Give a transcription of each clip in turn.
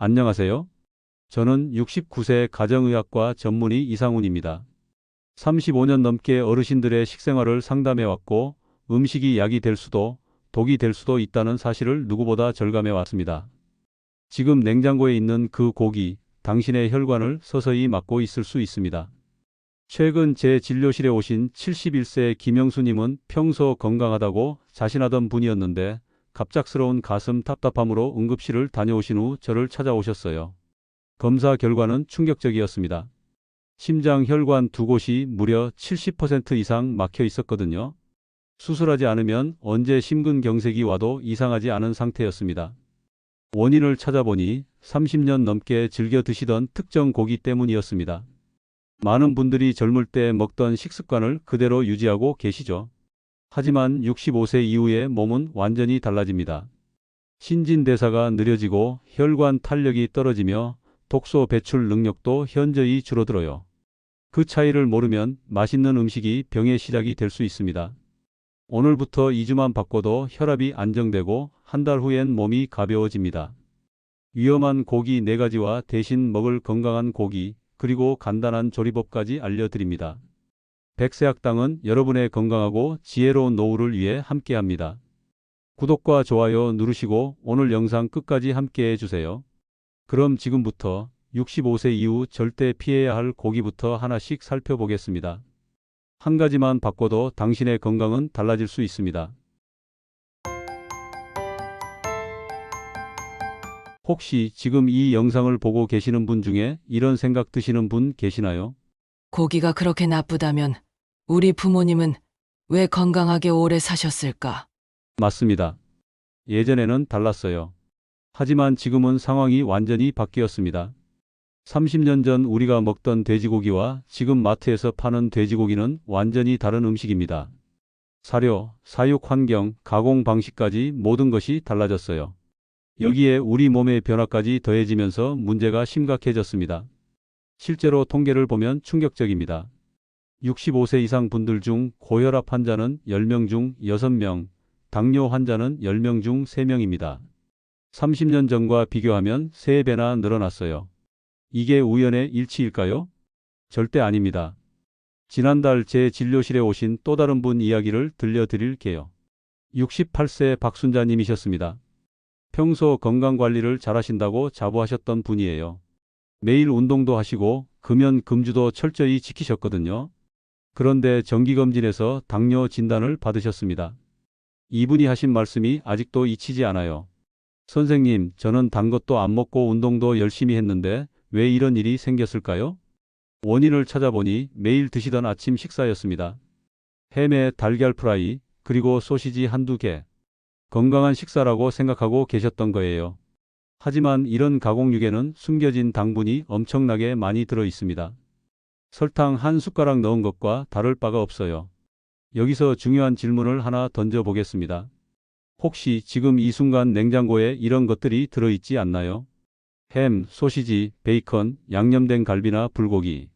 안녕하세요. 저는 69세 가정의학과 전문의 이상훈입니다. 35년 넘게 어르신들의 식생활을 상담해왔고 음식이 약이 될 수도 독이 될 수도 있다는 사실을 누구보다 절감해 왔습니다. 지금 냉장고에 있는 그 고기, 당신의 혈관을 서서히 막고 있을 수 있습니다. 최근 제 진료실에 오신 71세 김영수님은 평소 건강하다고 자신하던 분이었는데 갑작스러운 가슴 답답함으로 응급실을 다녀오신 후 저를 찾아오셨어요. 검사 결과는 충격적이었습니다. 심장 혈관 두 곳이 무려 70% 이상 막혀 있었거든요. 수술하지 않으면 언제 심근경색이 와도 이상하지 않은 상태였습니다. 원인을 찾아보니 30년 넘게 즐겨 드시던 특정 고기 때문이었습니다. 많은 분들이 젊을 때 먹던 식습관을 그대로 유지하고 계시죠. 하지만 65세 이후에 몸은 완전히 달라집니다. 신진대사가 느려지고 혈관 탄력이 떨어지며 독소 배출 능력도 현저히 줄어들어요. 그 차이를 모르면 맛있는 음식이 병의 시작이 될 수 있습니다. 오늘부터 2주만 바꿔도 혈압이 안정되고 한 달 후엔 몸이 가벼워집니다. 위험한 고기 4가지와 대신 먹을 건강한 고기, 그리고 간단한 조리법까지 알려드립니다. 백세학당은 여러분의 건강하고 지혜로운 노후를 위해 함께합니다. 구독과 좋아요 누르시고 오늘 영상 끝까지 함께해 주세요. 그럼 지금부터 65세 이후 절대 피해야 할 고기부터 하나씩 살펴보겠습니다. 한 가지만 바꿔도 당신의 건강은 달라질 수 있습니다. 혹시 지금 이 영상을 보고 계시는 분 중에 이런 생각 드시는 분 계시나요? 고기가 그렇게 나쁘다면 우리 부모님은 왜 건강하게 오래 사셨을까? 맞습니다. 예전에는 달랐어요. 하지만 지금은 상황이 완전히 바뀌었습니다. 30년 전 우리가 먹던 돼지고기와 지금 마트에서 파는 돼지고기는 완전히 다른 음식입니다. 사료, 사육 환경, 가공 방식까지 모든 것이 달라졌어요. 여기에 우리 몸의 변화까지 더해지면서 문제가 심각해졌습니다. 실제로 통계를 보면 충격적입니다. 65세 이상 분들 중 고혈압 환자는 10명 중 6명, 당뇨 환자는 10명 중 3명입니다. 30년 전과 비교하면 3배나 늘어났어요. 이게 우연의 일치일까요? 절대 아닙니다. 지난달 제 진료실에 오신 또 다른 분 이야기를 들려드릴게요. 68세 박순자님이셨습니다. 평소 건강관리를 잘하신다고 자부하셨던 분이에요. 매일 운동도 하시고 금연 금주도 철저히 지키셨거든요. 그런데 정기검진에서 당뇨 진단을 받으셨습니다. 이분이 하신 말씀이 아직도 잊히지 않아요. 선생님, 저는 단 것도 안 먹고 운동도 열심히 했는데 왜 이런 일이 생겼을까요? 원인을 찾아보니 매일 드시던 아침 식사였습니다. 햄에 달걀 프라이, 그리고 소시지 한두 개. 건강한 식사라고 생각하고 계셨던 거예요. 하지만 이런 가공육에는 숨겨진 당분이 엄청나게 많이 들어 있습니다. 설탕 한 숟가락 넣은 것과 다를 바가 없어요. 여기서 중요한 질문을 하나 던져보겠습니다. 혹시 지금 이 순간 냉장고에 이런 것들이 들어있지 않나요? 햄, 소시지, 베이컨, 양념된 갈비나 불고기.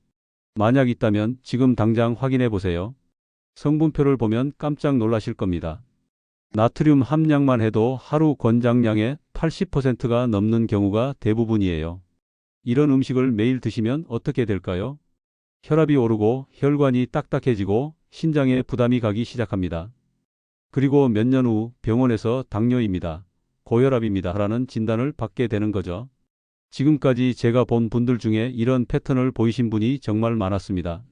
만약 있다면 지금 당장 확인해 보세요. 성분표를 보면 깜짝 놀라실 겁니다. 나트륨 함량만 해도 하루 권장량의 80%가 넘는 경우가 대부분이에요. 이런 음식을 매일 드시면 어떻게 될까요? 혈압이 오르고 혈관이 딱딱해지고 신장에 부담이 가기 시작합니다. 그리고 몇 년 후 병원에서 당뇨입니다, 고혈압입니다 라는 진단을 받게 되는 거죠. 지금까지 제가 본 분들 중에 이런 패턴을 보이신 분이 정말 많았습니다.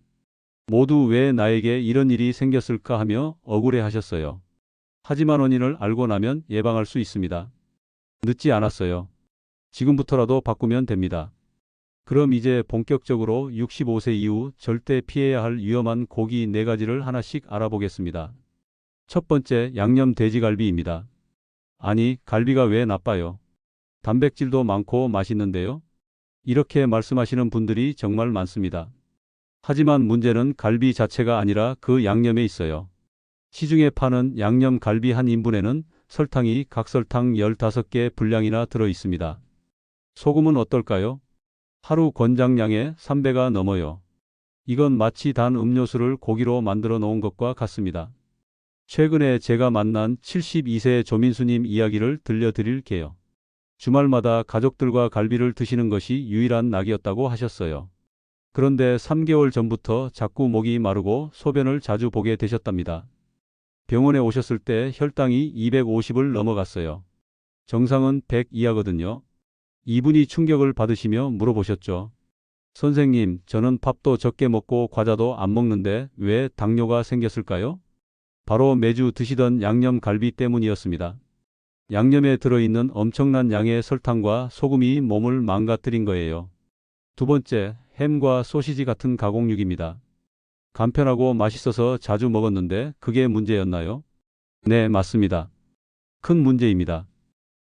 모두 왜 나에게 이런 일이 생겼을까 하며 억울해 하셨어요. 하지만 원인을 알고 나면 예방할 수 있습니다. 늦지 않았어요. 지금부터라도 바꾸면 됩니다. 그럼 이제 본격적으로 65세 이후 절대 피해야 할 위험한 고기 4가지를 하나씩 알아보겠습니다. 첫 번째, 양념 돼지갈비입니다. 아니, 갈비가 왜 나빠요? 단백질도 많고 맛있는데요? 이렇게 말씀하시는 분들이 정말 많습니다. 하지만 문제는 갈비 자체가 아니라 그 양념에 있어요. 시중에 파는 양념 갈비 한 인분에는 설탕이 각설탕 15개 분량이나 들어 있습니다. 소금은 어떨까요? 하루 권장량의 3배가 넘어요. 이건 마치 단 음료수를 고기로 만들어 놓은 것과 같습니다. 최근에 제가 만난 72세 조민수님 이야기를 들려드릴게요. 주말마다 가족들과 갈비를 드시는 것이 유일한 낙이었다고 하셨어요. 그런데 3개월 전부터 자꾸 목이 마르고 소변을 자주 보게 되셨답니다. 병원에 오셨을 때 혈당이 250을 넘어갔어요. 정상은 100 이하거든요. 이분이 충격을 받으시며 물어보셨죠. 선생님, 저는 밥도 적게 먹고 과자도 안 먹는데 왜 당뇨가 생겼을까요? 바로 매주 드시던 양념 갈비 때문이었습니다. 양념에 들어있는 엄청난 양의 설탕과 소금이 몸을 망가뜨린 거예요. 두 번째, 햄과 소시지 같은 가공육입니다. 간편하고 맛있어서 자주 먹었는데 그게 문제였나요? 네, 맞습니다. 큰 문제입니다.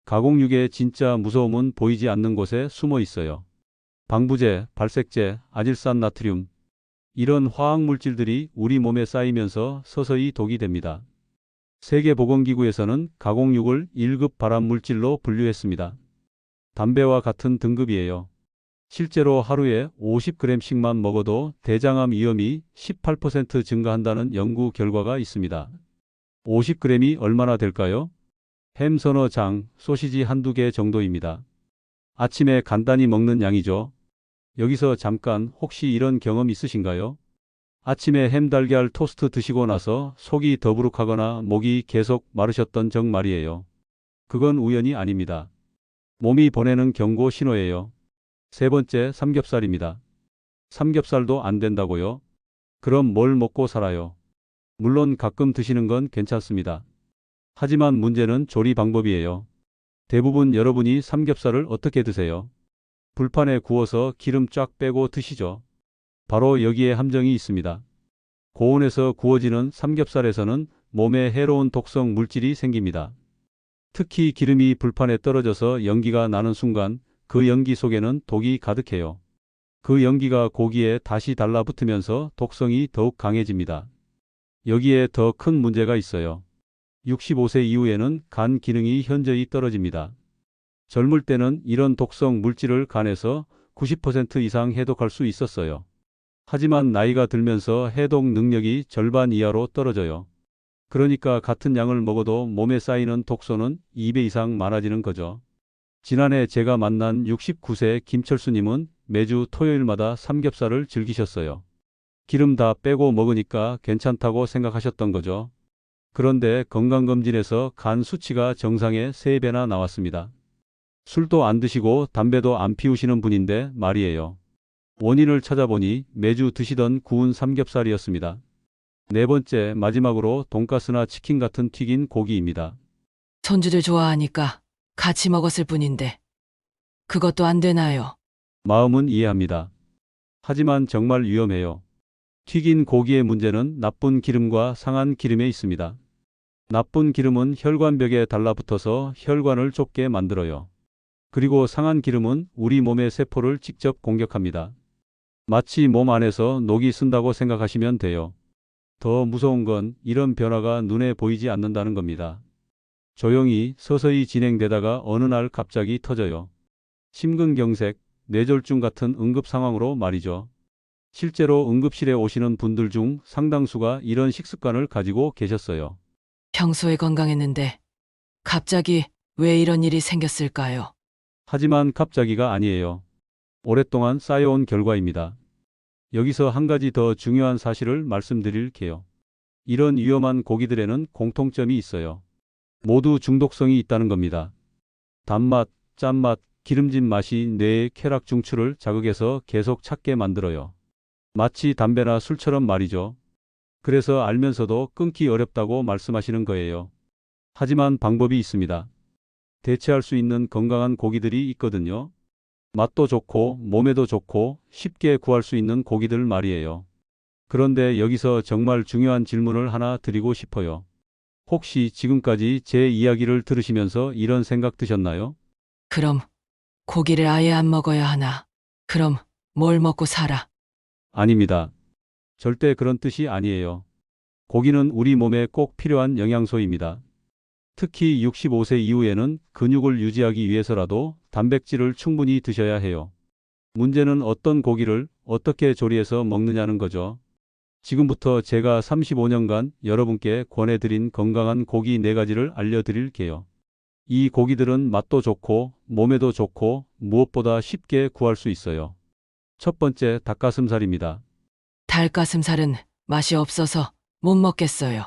가공육의 진짜 무서움은 보이지 않는 곳에 숨어 있어요. 방부제, 발색제, 아질산 나트륨, 이런 화학 물질들이 우리 몸에 쌓이면서 서서히 독이 됩니다. 세계보건기구에서는 가공육을 1급 발암물질로 분류했습니다. 담배와 같은 등급이에요. 실제로 하루에 50g씩만 먹어도 대장암 위험이 18% 증가한다는 연구 결과가 있습니다. 50g이 얼마나 될까요? 햄 서너 장, 소시지 한두 개 정도입니다. 아침에 간단히 먹는 양이죠. 여기서 잠깐 혹시 이런 경험 있으신가요? 아침에 햄 달걀 토스트 드시고 나서 속이 더부룩하거나 목이 계속 마르셨던 적 말이에요. 그건 우연이 아닙니다. 몸이 보내는 경고 신호예요. 세 번째, 삼겹살입니다. 삼겹살도 안 된다고요? 그럼 뭘 먹고 살아요? 물론 가끔 드시는 건 괜찮습니다. 하지만 문제는 조리 방법이에요. 대부분 여러분이 삼겹살을 어떻게 드세요? 불판에 구워서 기름 쫙 빼고 드시죠. 바로 여기에 함정이 있습니다. 고온에서 구워지는 삼겹살에서는 몸에 해로운 독성 물질이 생깁니다. 특히 기름이 불판에 떨어져서 연기가 나는 순간 그 연기 속에는 독이 가득해요. 그 연기가 고기에 다시 달라붙으면서 독성이 더욱 강해집니다. 여기에 더 큰 문제가 있어요. 65세 이후에는 간 기능이 현저히 떨어집니다. 젊을 때는 이런 독성 물질을 간에서 90% 이상 해독할 수 있었어요. 하지만 나이가 들면서 해독 능력이 절반 이하로 떨어져요. 그러니까 같은 양을 먹어도 몸에 쌓이는 독소는 2배 이상 많아지는 거죠. 지난해 제가 만난 69세 김철수님은 매주 토요일마다 삼겹살을 즐기셨어요. 기름 다 빼고 먹으니까 괜찮다고 생각하셨던 거죠. 그런데 건강검진에서 간 수치가 정상의 3배나 나왔습니다. 술도 안 드시고 담배도 안 피우시는 분인데 말이에요. 원인을 찾아보니 매주 드시던 구운 삼겹살이었습니다. 네 번째, 마지막으로 돈가스나 치킨 같은 튀긴 고기입니다. 손주들 좋아하니까 같이 먹었을 뿐인데 그것도 안 되나요? 마음은 이해합니다. 하지만 정말 위험해요. 튀긴 고기의 문제는 나쁜 기름과 상한 기름에 있습니다. 나쁜 기름은 혈관벽에 달라붙어서 혈관을 좁게 만들어요. 그리고 상한 기름은 우리 몸의 세포를 직접 공격합니다. 마치 몸 안에서 녹이 쓴다고 생각하시면 돼요. 더 무서운 건 이런 변화가 눈에 보이지 않는다는 겁니다. 조용히 서서히 진행되다가 어느 날 갑자기 터져요. 심근경색, 뇌졸중 같은 응급 상황으로 말이죠. 실제로 응급실에 오시는 분들 중 상당수가 이런 식습관을 가지고 계셨어요. 평소에 건강했는데 갑자기 왜 이런 일이 생겼을까요? 하지만 갑자기가 아니에요. 오랫동안 쌓여온 결과입니다. 여기서 한 가지 더 중요한 사실을 말씀드릴게요. 이런 위험한 고기들에는 공통점이 있어요. 모두 중독성이 있다는 겁니다. 단맛, 짠맛, 기름진 맛이 뇌의 쾌락 중추를 자극해서 계속 찾게 만들어요. 마치 담배나 술처럼 말이죠. 그래서 알면서도 끊기 어렵다고 말씀하시는 거예요. 하지만 방법이 있습니다. 대체할 수 있는 건강한 고기들이 있거든요. 맛도 좋고 몸에도 좋고 쉽게 구할 수 있는 고기들 말이에요. 그런데 여기서 정말 중요한 질문을 하나 드리고 싶어요. 혹시 지금까지 제 이야기를 들으시면서 이런 생각 드셨나요? 그럼 고기를 아예 안 먹어야 하나? 그럼 뭘 먹고 살아? 아닙니다. 절대 그런 뜻이 아니에요. 고기는 우리 몸에 꼭 필요한 영양소입니다. 특히 65세 이후에는 근육을 유지하기 위해서라도 단백질을 충분히 드셔야 해요. 문제는 어떤 고기를 어떻게 조리해서 먹느냐는 거죠. 지금부터 제가 35년간 여러분께 권해드린 건강한 고기 4가지를 알려드릴게요. 이 고기들은 맛도 좋고 몸에도 좋고 무엇보다 쉽게 구할 수 있어요. 첫 번째, 닭가슴살입니다. 닭가슴살은 맛이 없어서 못 먹겠어요.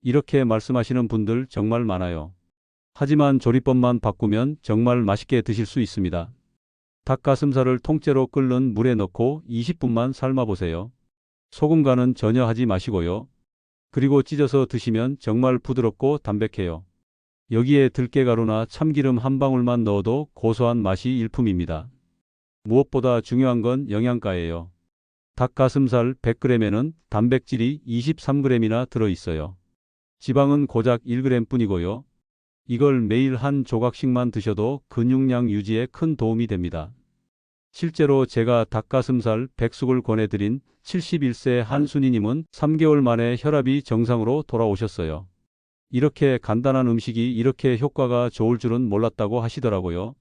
이렇게 말씀하시는 분들 정말 많아요. 하지만 조리법만 바꾸면 정말 맛있게 드실 수 있습니다. 닭가슴살을 통째로 끓는 물에 넣고 20분만 삶아보세요. 소금 간은 전혀 하지 마시고요. 그리고 찢어서 드시면 정말 부드럽고 담백해요. 여기에 들깨가루나 참기름 한 방울만 넣어도 고소한 맛이 일품입니다. 무엇보다 중요한 건 영양가예요. 닭가슴살 100g에는 단백질이 23g이나 들어있어요. 지방은 고작 1g 뿐이고요. 이걸 매일 한 조각씩만 드셔도 근육량 유지에 큰 도움이 됩니다. 실제로 제가 닭가슴살 백숙을 권해드린 71세 한순이님은 3개월 만에 혈압이 정상으로 돌아오셨어요. 이렇게 간단한 음식이 이렇게 효과가 좋을 줄은 몰랐다고 하시더라고요.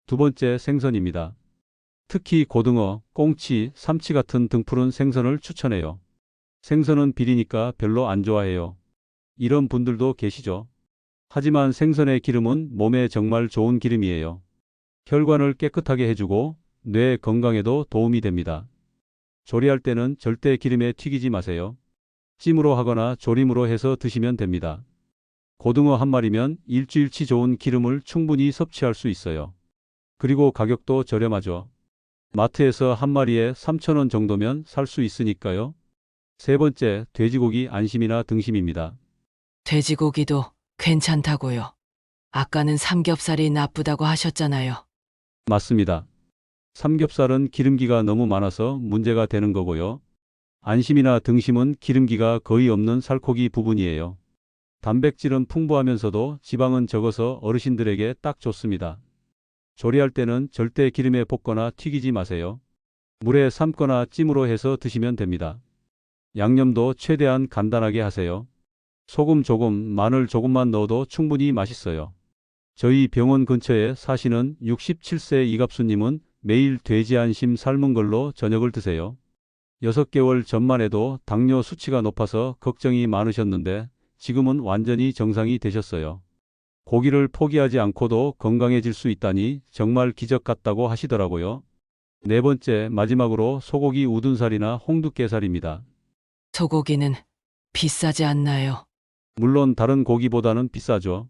두 번째, 생선입니다. 특히 고등어, 꽁치, 삼치 같은 등푸른 생선을 추천해요. 생선은 비리니까 별로 안 좋아해요. 이런 분들도 계시죠. 하지만 생선의 기름은 몸에 정말 좋은 기름이에요. 혈관을 깨끗하게 해주고 뇌 건강에도 도움이 됩니다. 조리할 때는 절대 기름에 튀기지 마세요. 찜으로 하거나 조림으로 해서 드시면 됩니다. 고등어 한 마리면 일주일치 좋은 기름을 충분히 섭취할 수 있어요. 그리고 가격도 저렴하죠. 마트에서 한 마리에 3,000원 정도면 살 수 있으니까요. 세 번째, 돼지고기 안심이나 등심입니다. 돼지고기도 괜찮다고요. 아까는 삼겹살이 나쁘다고 하셨잖아요. 맞습니다. 삼겹살은 기름기가 너무 많아서 문제가 되는 거고요. 안심이나 등심은 기름기가 거의 없는 살코기 부분이에요. 단백질은 풍부하면서도 지방은 적어서 어르신들에게 딱 좋습니다. 조리할 때는 절대 기름에 볶거나 튀기지 마세요. 물에 삶거나 찜으로 해서 드시면 됩니다. 양념도 최대한 간단하게 하세요. 소금 조금, 마늘 조금만 넣어도 충분히 맛있어요. 저희 병원 근처에 사시는 67세 이갑수님은 매일 돼지 안심 삶은 걸로 저녁을 드세요. 6개월 전만 해도 당뇨 수치가 높아서 걱정이 많으셨는데 지금은 완전히 정상이 되셨어요. 고기를 포기하지 않고도 건강해질 수 있다니 정말 기적 같다고 하시더라고요. 네 번째, 마지막으로 소고기 우둔살이나 홍두깨살입니다. 소고기는 비싸지 않나요? 물론 다른 고기보다는 비싸죠.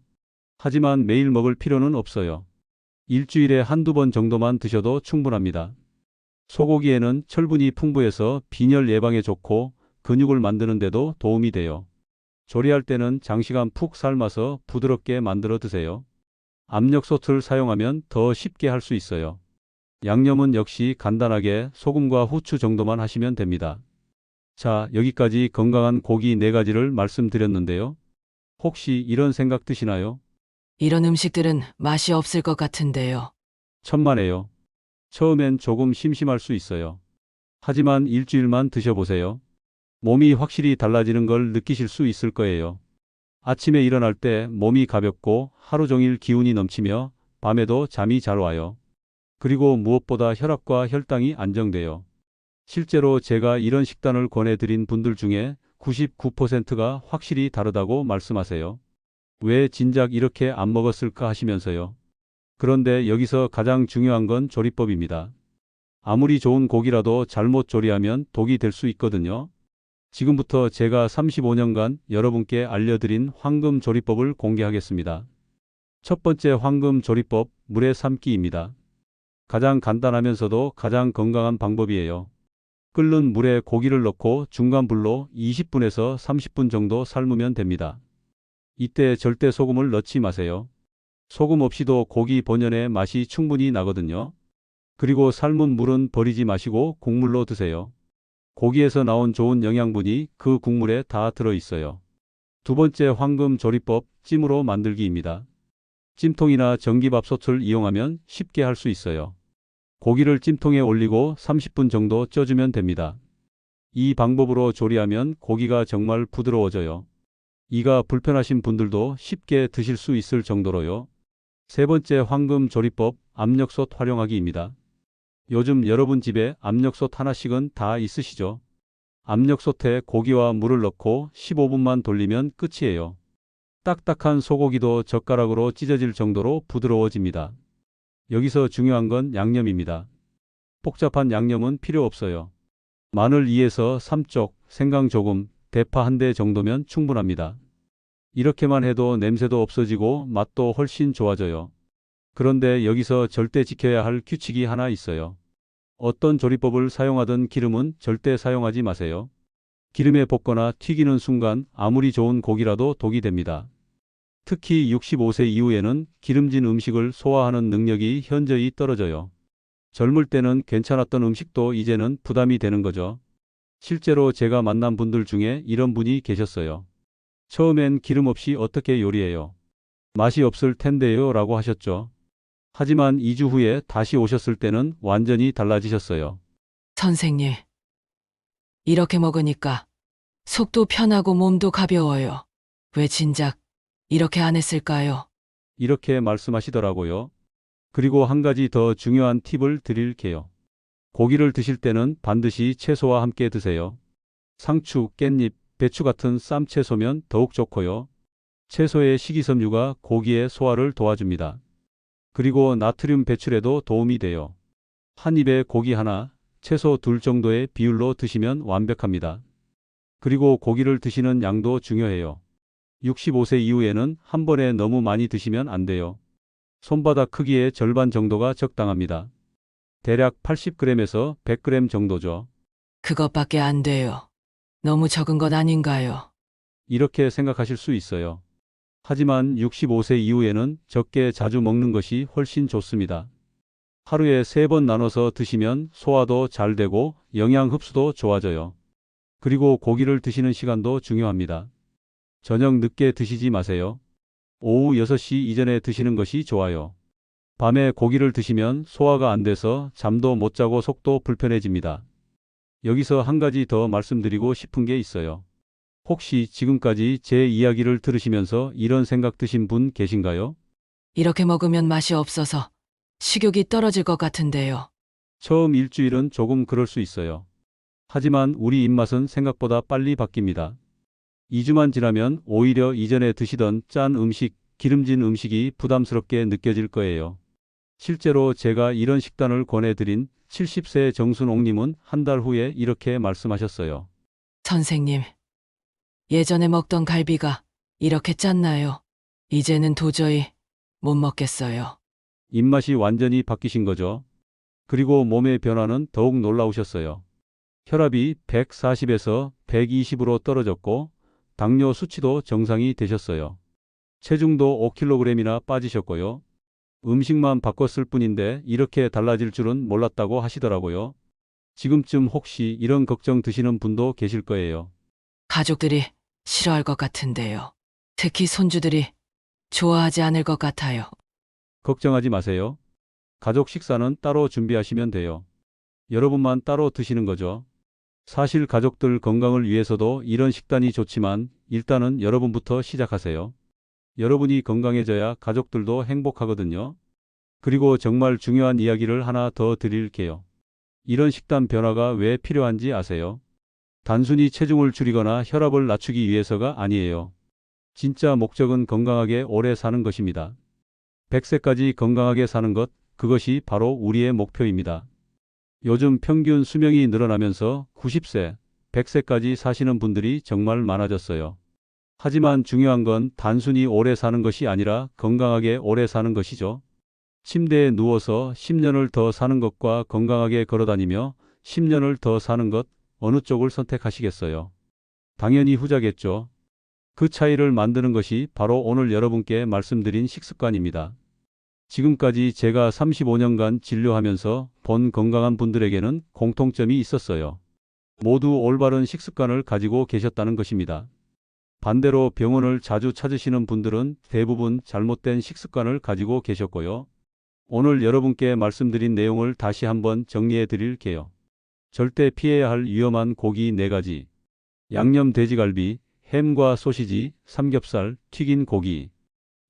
하지만 매일 먹을 필요는 없어요. 일주일에 한두 번 정도만 드셔도 충분합니다. 소고기에는 철분이 풍부해서 빈혈 예방에 좋고 근육을 만드는 데도 도움이 돼요. 조리할 때는 장시간 푹 삶아서 부드럽게 만들어 드세요. 압력솥을 사용하면 더 쉽게 할 수 있어요. 양념은 역시 간단하게 소금과 후추 정도만 하시면 됩니다. 자, 여기까지 건강한 고기 4가지를 말씀드렸는데요. 혹시 이런 생각 드시나요? 이런 음식들은 맛이 없을 것 같은데요. 천만에요. 처음엔 조금 심심할 수 있어요. 하지만 일주일만 드셔보세요. 몸이 확실히 달라지는 걸 느끼실 수 있을 거예요. 아침에 일어날 때 몸이 가볍고 하루 종일 기운이 넘치며 밤에도 잠이 잘 와요. 그리고 무엇보다 혈압과 혈당이 안정돼요. 실제로 제가 이런 식단을 권해드린 분들 중에 99%가 확실히 다르다고 말씀하세요. 왜 진작 이렇게 안 먹었을까 하시면서요. 그런데 여기서 가장 중요한 건 조리법입니다. 아무리 좋은 고기라도 잘못 조리하면 독이 될 수 있거든요. 지금부터 제가 35년간 여러분께 알려드린 황금 조리법을 공개하겠습니다. 첫 번째 황금 조리법, 물에 삶기입니다. 가장 간단하면서도 가장 건강한 방법이에요. 끓는 물에 고기를 넣고 중간 불로 20분에서 30분 정도 삶으면 됩니다. 이때 절대 소금을 넣지 마세요. 소금 없이도 고기 본연의 맛이 충분히 나거든요. 그리고 삶은 물은 버리지 마시고 국물로 드세요. 고기에서 나온 좋은 영양분이 그 국물에 다 들어있어요. 두 번째 황금 조리법, 찜으로 만들기입니다. 찜통이나 전기밥솥을 이용하면 쉽게 할 수 있어요. 고기를 찜통에 올리고 30분 정도 쪄주면 됩니다. 이 방법으로 조리하면 고기가 정말 부드러워져요. 이가 불편하신 분들도 쉽게 드실 수 있을 정도로요. 세 번째 황금 조리법, 압력솥 활용하기입니다. 요즘 여러분 집에 압력솥 하나씩은 다 있으시죠? 압력솥에 고기와 물을 넣고 15분만 돌리면 끝이에요. 딱딱한 소고기도 젓가락으로 찢어질 정도로 부드러워집니다. 여기서 중요한 건 양념입니다. 복잡한 양념은 필요 없어요. 마늘 2에서 3쪽, 생강 조금, 대파 1대 정도면 충분합니다. 이렇게만 해도 냄새도 없어지고 맛도 훨씬 좋아져요. 그런데 여기서 절대 지켜야 할 규칙이 하나 있어요. 어떤 조리법을 사용하든 기름은 절대 사용하지 마세요. 기름에 볶거나 튀기는 순간 아무리 좋은 고기라도 독이 됩니다. 특히 65세 이후에는 기름진 음식을 소화하는 능력이 현저히 떨어져요. 젊을 때는 괜찮았던 음식도 이제는 부담이 되는 거죠. 실제로 제가 만난 분들 중에 이런 분이 계셨어요. 처음엔 기름 없이 어떻게 요리해요? 맛이 없을 텐데요 라고 하셨죠. 하지만 2주 후에 다시 오셨을 때는 완전히 달라지셨어요. 선생님, 이렇게 먹으니까 속도 편하고 몸도 가벼워요. 왜 진작 이렇게 안 했을까요? 이렇게 말씀하시더라고요. 그리고 한 가지 더 중요한 팁을 드릴게요. 고기를 드실 때는 반드시 채소와 함께 드세요. 상추, 깻잎, 배추 같은 쌈채소면 더욱 좋고요. 채소의 식이섬유가 고기의 소화를 도와줍니다. 그리고 나트륨 배출에도 도움이 돼요. 한 입에 고기 하나, 채소 둘 정도의 비율로 드시면 완벽합니다. 그리고 고기를 드시는 양도 중요해요. 65세 이후에는 한 번에 너무 많이 드시면 안 돼요. 손바닥 크기의 절반 정도가 적당합니다. 대략 80g에서 100g 정도죠. 그것밖에 안 돼요. 너무 적은 것 아닌가요? 이렇게 생각하실 수 있어요. 하지만 65세 이후에는 적게 자주 먹는 것이 훨씬 좋습니다. 하루에 3번 나눠서 드시면 소화도 잘 되고 영양 흡수도 좋아져요. 그리고 고기를 드시는 시간도 중요합니다. 저녁 늦게 드시지 마세요. 오후 6시 이전에 드시는 것이 좋아요. 밤에 고기를 드시면 소화가 안 돼서 잠도 못 자고 속도 불편해집니다. 여기서 한 가지 더 말씀드리고 싶은 게 있어요. 혹시 지금까지 제 이야기를 들으시면서 이런 생각 드신 분 계신가요? 이렇게 먹으면 맛이 없어서 식욕이 떨어질 것 같은데요. 처음 일주일은 조금 그럴 수 있어요. 하지만 우리 입맛은 생각보다 빨리 바뀝니다. 2주만 지나면 오히려 이전에 드시던 짠 음식, 기름진 음식이 부담스럽게 느껴질 거예요. 실제로 제가 이런 식단을 권해드린 70세 정순옥님은 한 달 후에 이렇게 말씀하셨어요. 선생님, 예전에 먹던 갈비가 이렇게 짰나요? 이제는 도저히 못 먹겠어요. 입맛이 완전히 바뀌신 거죠. 그리고 몸의 변화는 더욱 놀라우셨어요. 혈압이 140에서 120으로 떨어졌고 당뇨 수치도 정상이 되셨어요. 체중도 5kg이나 빠지셨고요. 음식만 바꿨을 뿐인데 이렇게 달라질 줄은 몰랐다고 하시더라고요. 지금쯤 혹시 이런 걱정 드시는 분도 계실 거예요. 가족들이 싫어할 것 같은데요. 특히 손주들이 좋아하지 않을 것 같아요. 걱정하지 마세요. 가족 식사는 따로 준비하시면 돼요. 여러분만 따로 드시는 거죠. 사실 가족들 건강을 위해서도 이런 식단이 좋지만 일단은 여러분부터 시작하세요. 여러분이 건강해져야 가족들도 행복하거든요. 그리고 정말 중요한 이야기를 하나 더 드릴게요. 이런 식단 변화가 왜 필요한지 아세요? 단순히 체중을 줄이거나 혈압을 낮추기 위해서가 아니에요. 진짜 목적은 건강하게 오래 사는 것입니다. 100세까지 건강하게 사는 것, 그것이 바로 우리의 목표입니다. 요즘 평균 수명이 늘어나면서 90세, 100세까지 사시는 분들이 정말 많아졌어요. 하지만 중요한 건 단순히 오래 사는 것이 아니라 건강하게 오래 사는 것이죠. 침대에 누워서 10년을 더 사는 것과 건강하게 걸어다니며 10년을 더 사는 것, 어느 쪽을 선택하시겠어요? 당연히 후자겠죠. 그 차이를 만드는 것이 바로 오늘 여러분께 말씀드린 식습관입니다. 지금까지 제가 35년간 진료하면서 본 건강한 분들에게는 공통점이 있었어요. 모두 올바른 식습관을 가지고 계셨다는 것입니다. 반대로 병원을 자주 찾으시는 분들은 대부분 잘못된 식습관을 가지고 계셨고요. 오늘 여러분께 말씀드린 내용을 다시 한번 정리해 드릴게요. 절대 피해야 할 위험한 고기 4가지. 양념 돼지갈비, 햄과 소시지, 삼겹살, 튀긴 고기.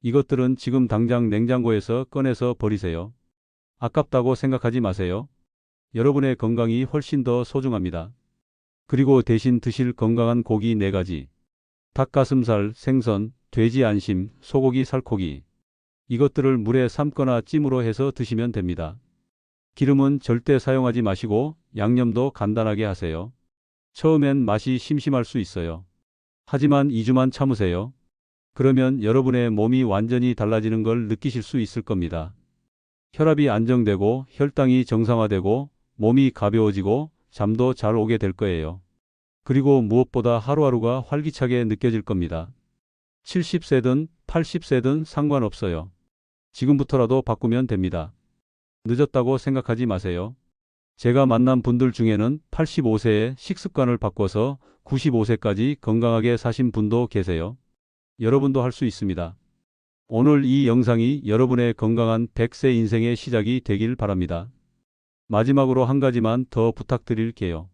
이것들은 지금 당장 냉장고에서 꺼내서 버리세요. 아깝다고 생각하지 마세요. 여러분의 건강이 훨씬 더 소중합니다. 그리고 대신 드실 건강한 고기 4가지. 닭가슴살, 생선, 돼지 안심, 소고기 살코기. 이것들을 물에 삶거나 찜으로 해서 드시면 됩니다. 기름은 절대 사용하지 마시고 양념도 간단하게 하세요. 처음엔 맛이 심심할 수 있어요. 하지만 2주만 참으세요. 그러면 여러분의 몸이 완전히 달라지는 걸 느끼실 수 있을 겁니다. 혈압이 안정되고 혈당이 정상화되고 몸이 가벼워지고 잠도 잘 오게 될 거예요. 그리고 무엇보다 하루하루가 활기차게 느껴질 겁니다. 70세든 80세든 상관없어요. 지금부터라도 바꾸면 됩니다. 늦었다고 생각하지 마세요. 제가 만난 분들 중에는 85세에 식습관을 바꿔서 95세까지 건강하게 사신 분도 계세요. 여러분도 할 수 있습니다. 오늘 이 영상이 여러분의 건강한 100세 인생의 시작이 되길 바랍니다. 마지막으로 한 가지만 더 부탁드릴게요.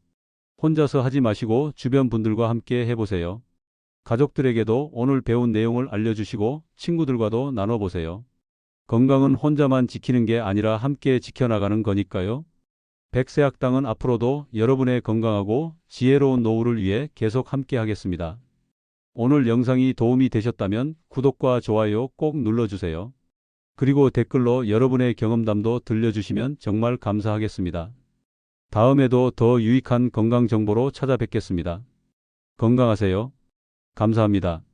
혼자서 하지 마시고 주변 분들과 함께 해보세요. 가족들에게도 오늘 배운 내용을 알려주시고 친구들과도 나눠보세요. 건강은 혼자만 지키는 게 아니라 함께 지켜나가는 거니까요. 백세학당은 앞으로도 여러분의 건강하고 지혜로운 노후를 위해 계속 함께 하겠습니다. 오늘 영상이 도움이 되셨다면 구독과 좋아요 꼭 눌러주세요. 그리고 댓글로 여러분의 경험담도 들려주시면 정말 감사하겠습니다. 다음에도 더 유익한 건강 정보로 찾아뵙겠습니다. 건강하세요. 감사합니다.